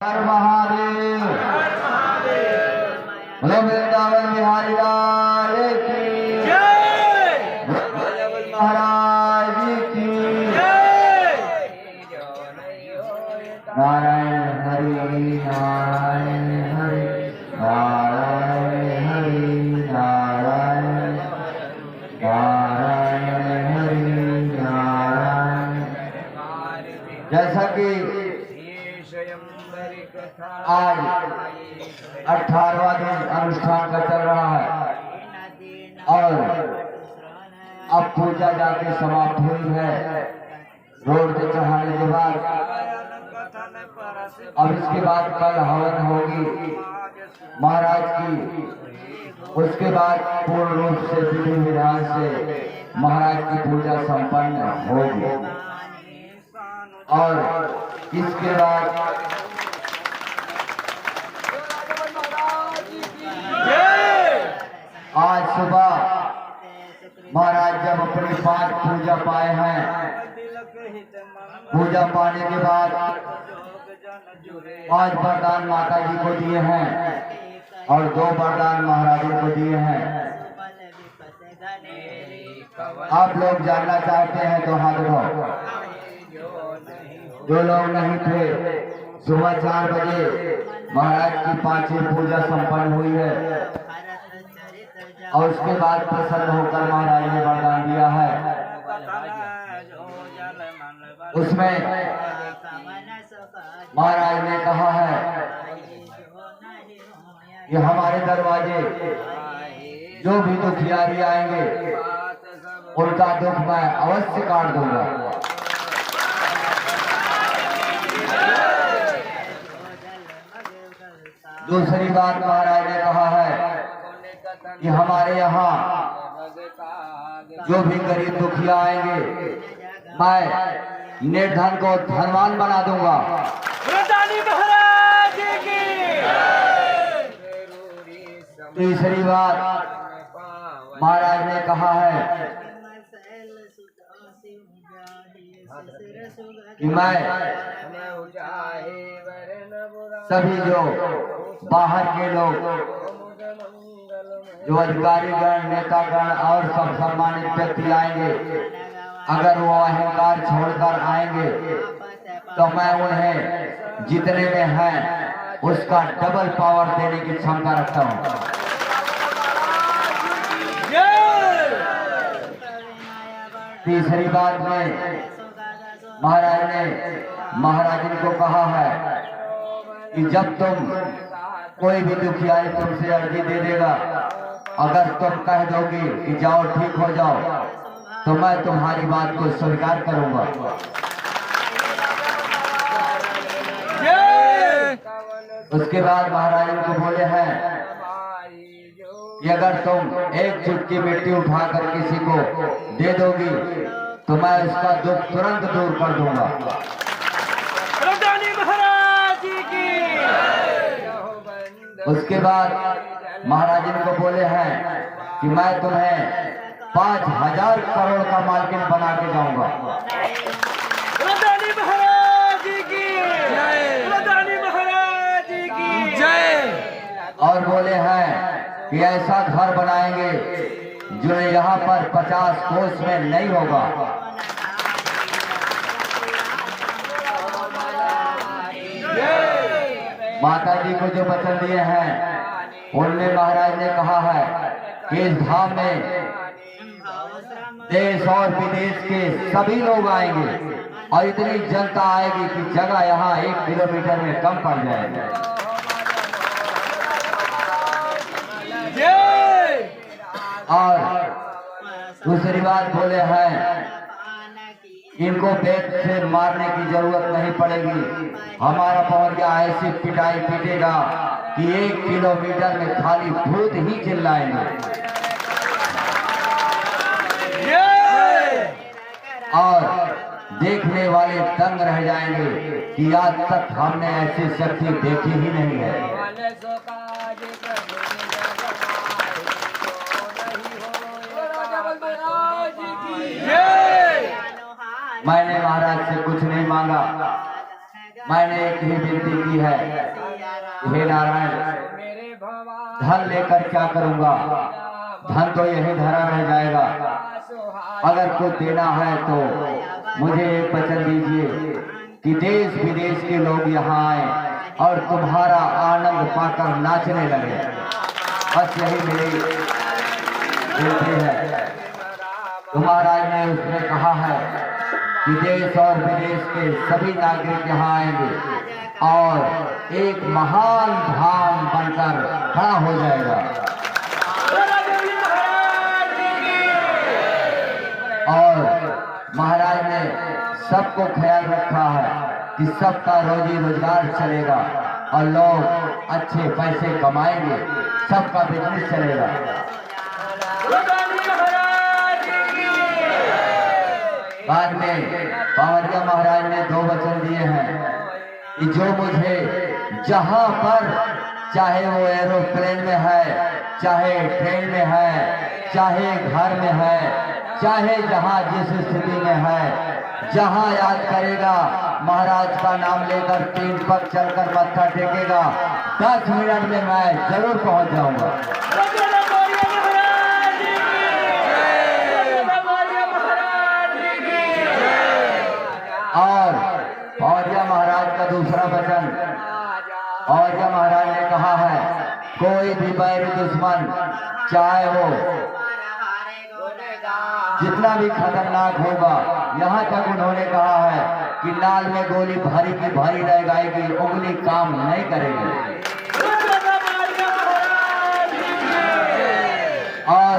हर महादेव। बोलो वृंदावन बिहारी लाल की जय, महाराज की जय। नारायण हरि नारायण हरि नारायण हरि नारायण नारायण हरि नारायण। जैसा कि आज 18वां दिन अनुष्ठान का चल रहा है और अब पूजा जाके समाप्त हुई है रोड पे चढ़ाने के बाद। अब इसके बाद कल हवन होगी महाराज की, उसके बाद पूर्ण रूप से विधि विधान से महाराज की पूजा संपन्न होगी और इसके बाद आज सुबह महाराज जब अपनी 5 पूजा पाए हैं, पूजा पाने के बाद 5 वरदान माता जी को दिए हैं और 2 वरदान महाराज को दिए हैं। आप लोग जानना चाहते हैं तो हाथ उठाओ। जो लोग नहीं थे, सुबह 4 बजे महाराज की 5वीं पूजा संपन्न हुई है और उसके बाद प्रसन्न होकर महाराज ने वरदान दिया है। उसमें महाराज ने कहा है कि हमारे दरवाजे जो भी दुखियारी आएंगे उनका दुख मैं अवश्य काट दूंगा। दूसरी बात महाराज ने कहा है कि हमारे यहाँ जो भी गरीब दुखिया आएंगे मैं निर्धन को धनवान बना दूंगा। तीसरी बात महाराज ने कहा है कि मैं सभी जो बाहर के लोग जो अधिकारीगण नेतागण और सब सम्मानित व्यक्ति आएंगे, अगर वो अहंकार छोड़कर आएंगे तो मैं उन्हें जितने में है उसका डबल पावर देने की क्षमता रखता हूँ। तीसरी बात में महाराज ने महाराज को कहा है कि जब तुम कोई भी दुखियारी तुमसे अर्जी दे देगा, अगर तुम कह दोगे कि जाओ ठीक हो जाओ तो मैं तुम्हारी बात को स्वीकार करूंगा। उसके बाद महाराज को बोले हैं कि अगर तुम एक चुटकी मिट्टी उठाकर किसी को दे दोगी तो मैं उसका दुख तुरंत दूर कर दूंगा। उसके बाद महाराज को बोले हैं कि मैं तुम्हें 5000 करोड़ का मालकिन बना के जाऊंगा। और बोले हैं कि ऐसा घर बनाएंगे जो यहाँ पर 50 कोस में नहीं होगा। माता जी को जो वचन दिए हैं उनमें महाराज ने कहा है कि इस धाम में देश और विदेश के सभी लोग आएंगे और इतनी जनता आएगी कि जगह यहाँ 1 किलोमीटर में कम पड़ जाएगी। और दूसरी बात बोले हैं इनको पेट से मारने की जरूरत नहीं पड़ेगी। हमारा पवन ऐसी पिटाई पीटेगा कि 1 किलोमीटर में खाली भूत ही चिल्लाएंगे। और देखने वाले दंग रह जाएंगे कि आज तक हमने ऐसी शक्ति देखी ही नहीं है। मैंने महाराज से कुछ नहीं मांगा, मैंने एक ही विनती की है, हे नारायण, धन लेकर क्या करूंगा, धन तो यही धरा रह जाएगा। अगर कुछ देना है तो मुझे एक वचन दीजिए कि देश विदेश के लोग यहाँ आए और तुम्हारा आनंद पाकर नाचने लगे। बस यही मेरी विनती है। तो महाराज ने उसने कहा है कि देश और विदेश के सभी नागरिक यहाँ आएंगे और एक महान धाम बनकर खड़ा हो जाएगा। और महाराज ने सबको ख्याल रखा है कि सबका रोजी रोजगार चलेगा और लोग अच्छे पैसे कमाएंगे, सबका बिजनेस चलेगा। बाद में पावरिया महाराज ने 2 वचन दिए हैं कि जो मुझे जहां पर, चाहे वो एरोप्लेन में है, चाहे ट्रेन में है, चाहे घर में है, चाहे जहां जिस स्थिति में है, जहां याद करेगा महाराज का नाम लेकर 3 पग चलकर मत्था टेकेगा, 10 मिनट में मैं जरूर पहुंच जाऊंगा। और पावरिया महाराज का दूसरा वचन, पावरिया महाराज ने कहा है, कोई भी बैरी दुश्मन, चाहे वो जितना भी खतरनाक होगा, यहाँ तक उन्होंने कहा है कि नाल में गोली भारी की भारी रह जाएगी, उंगली काम नहीं करेगी। और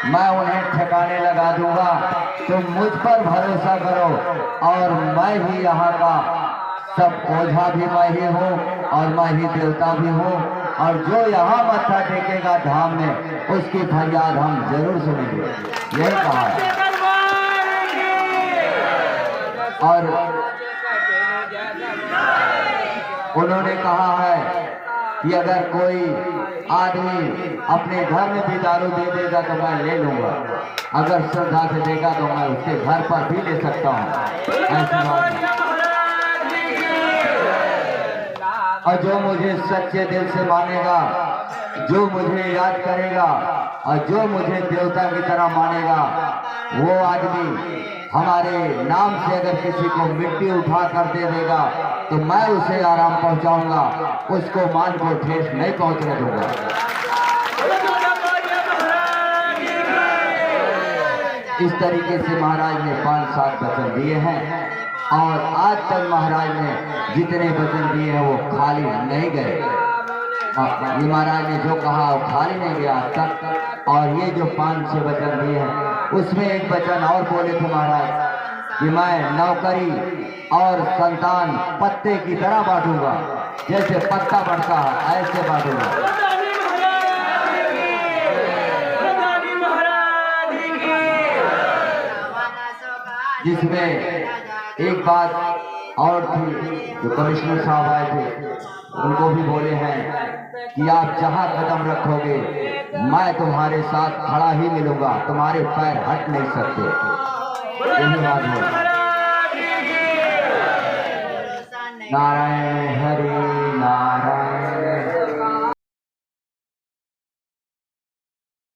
मैं उन्हें ठिकाने लगा दूंगा। तुम मुझ पर भरोसा करो और मैं ही यहाँ का सब ओझा भी मैं ही हूँ और मैं ही देवता भी हूँ, और जो यहाँ मत्था टेकेगा धाम में, उसकी फरियाद हम जरूर सुनेंगे। यही कहा है। और उन्होंने कहा है कि अगर कोई आदमी अपने घर में भी दारू दे देगा तो मैं ले लूंगा, अगर श्रद्धा से देगा तो मैं उसके घर पर भी ले सकता हूँ। ऐसी बात। और जो मुझे सच्चे दिल से मानेगा, जो मुझे याद करेगा और जो मुझे देवता की तरह मानेगा, वो आदमी हमारे नाम से अगर किसी को मिट्टी उठा कर दे देगा तो मैं उसे आराम पहुंचाऊंगा, उसको मान को ठेस नहीं पहुंचने दूंगा। इस तरीके से महाराज ने 5-7 वचन दिए हैं और आज तक महाराज ने जितने वचन दिए हैं वो खाली नहीं गए। ये महाराज ने जो कहा वो खाली नहीं गया तक। और ये जो 5-6 वचन दिए हैं उसमें एक वचन और बोले थे महाराज कि मैं नौकरी और संतान पत्ते की तरह बांटूंगा, जैसे पत्ता बढ़ता है ऐसे बांटूंगा। जिसमें एक बात और थी, जो कमिश्नर साहब आए थे उनको भी बोले हैं कि आप जहां कदम रखोगे मैं तुम्हारे साथ खड़ा ही मिलूंगा, तुम्हारे पैर हट नहीं सकते। यही बात है। नारायण हरि नारायण।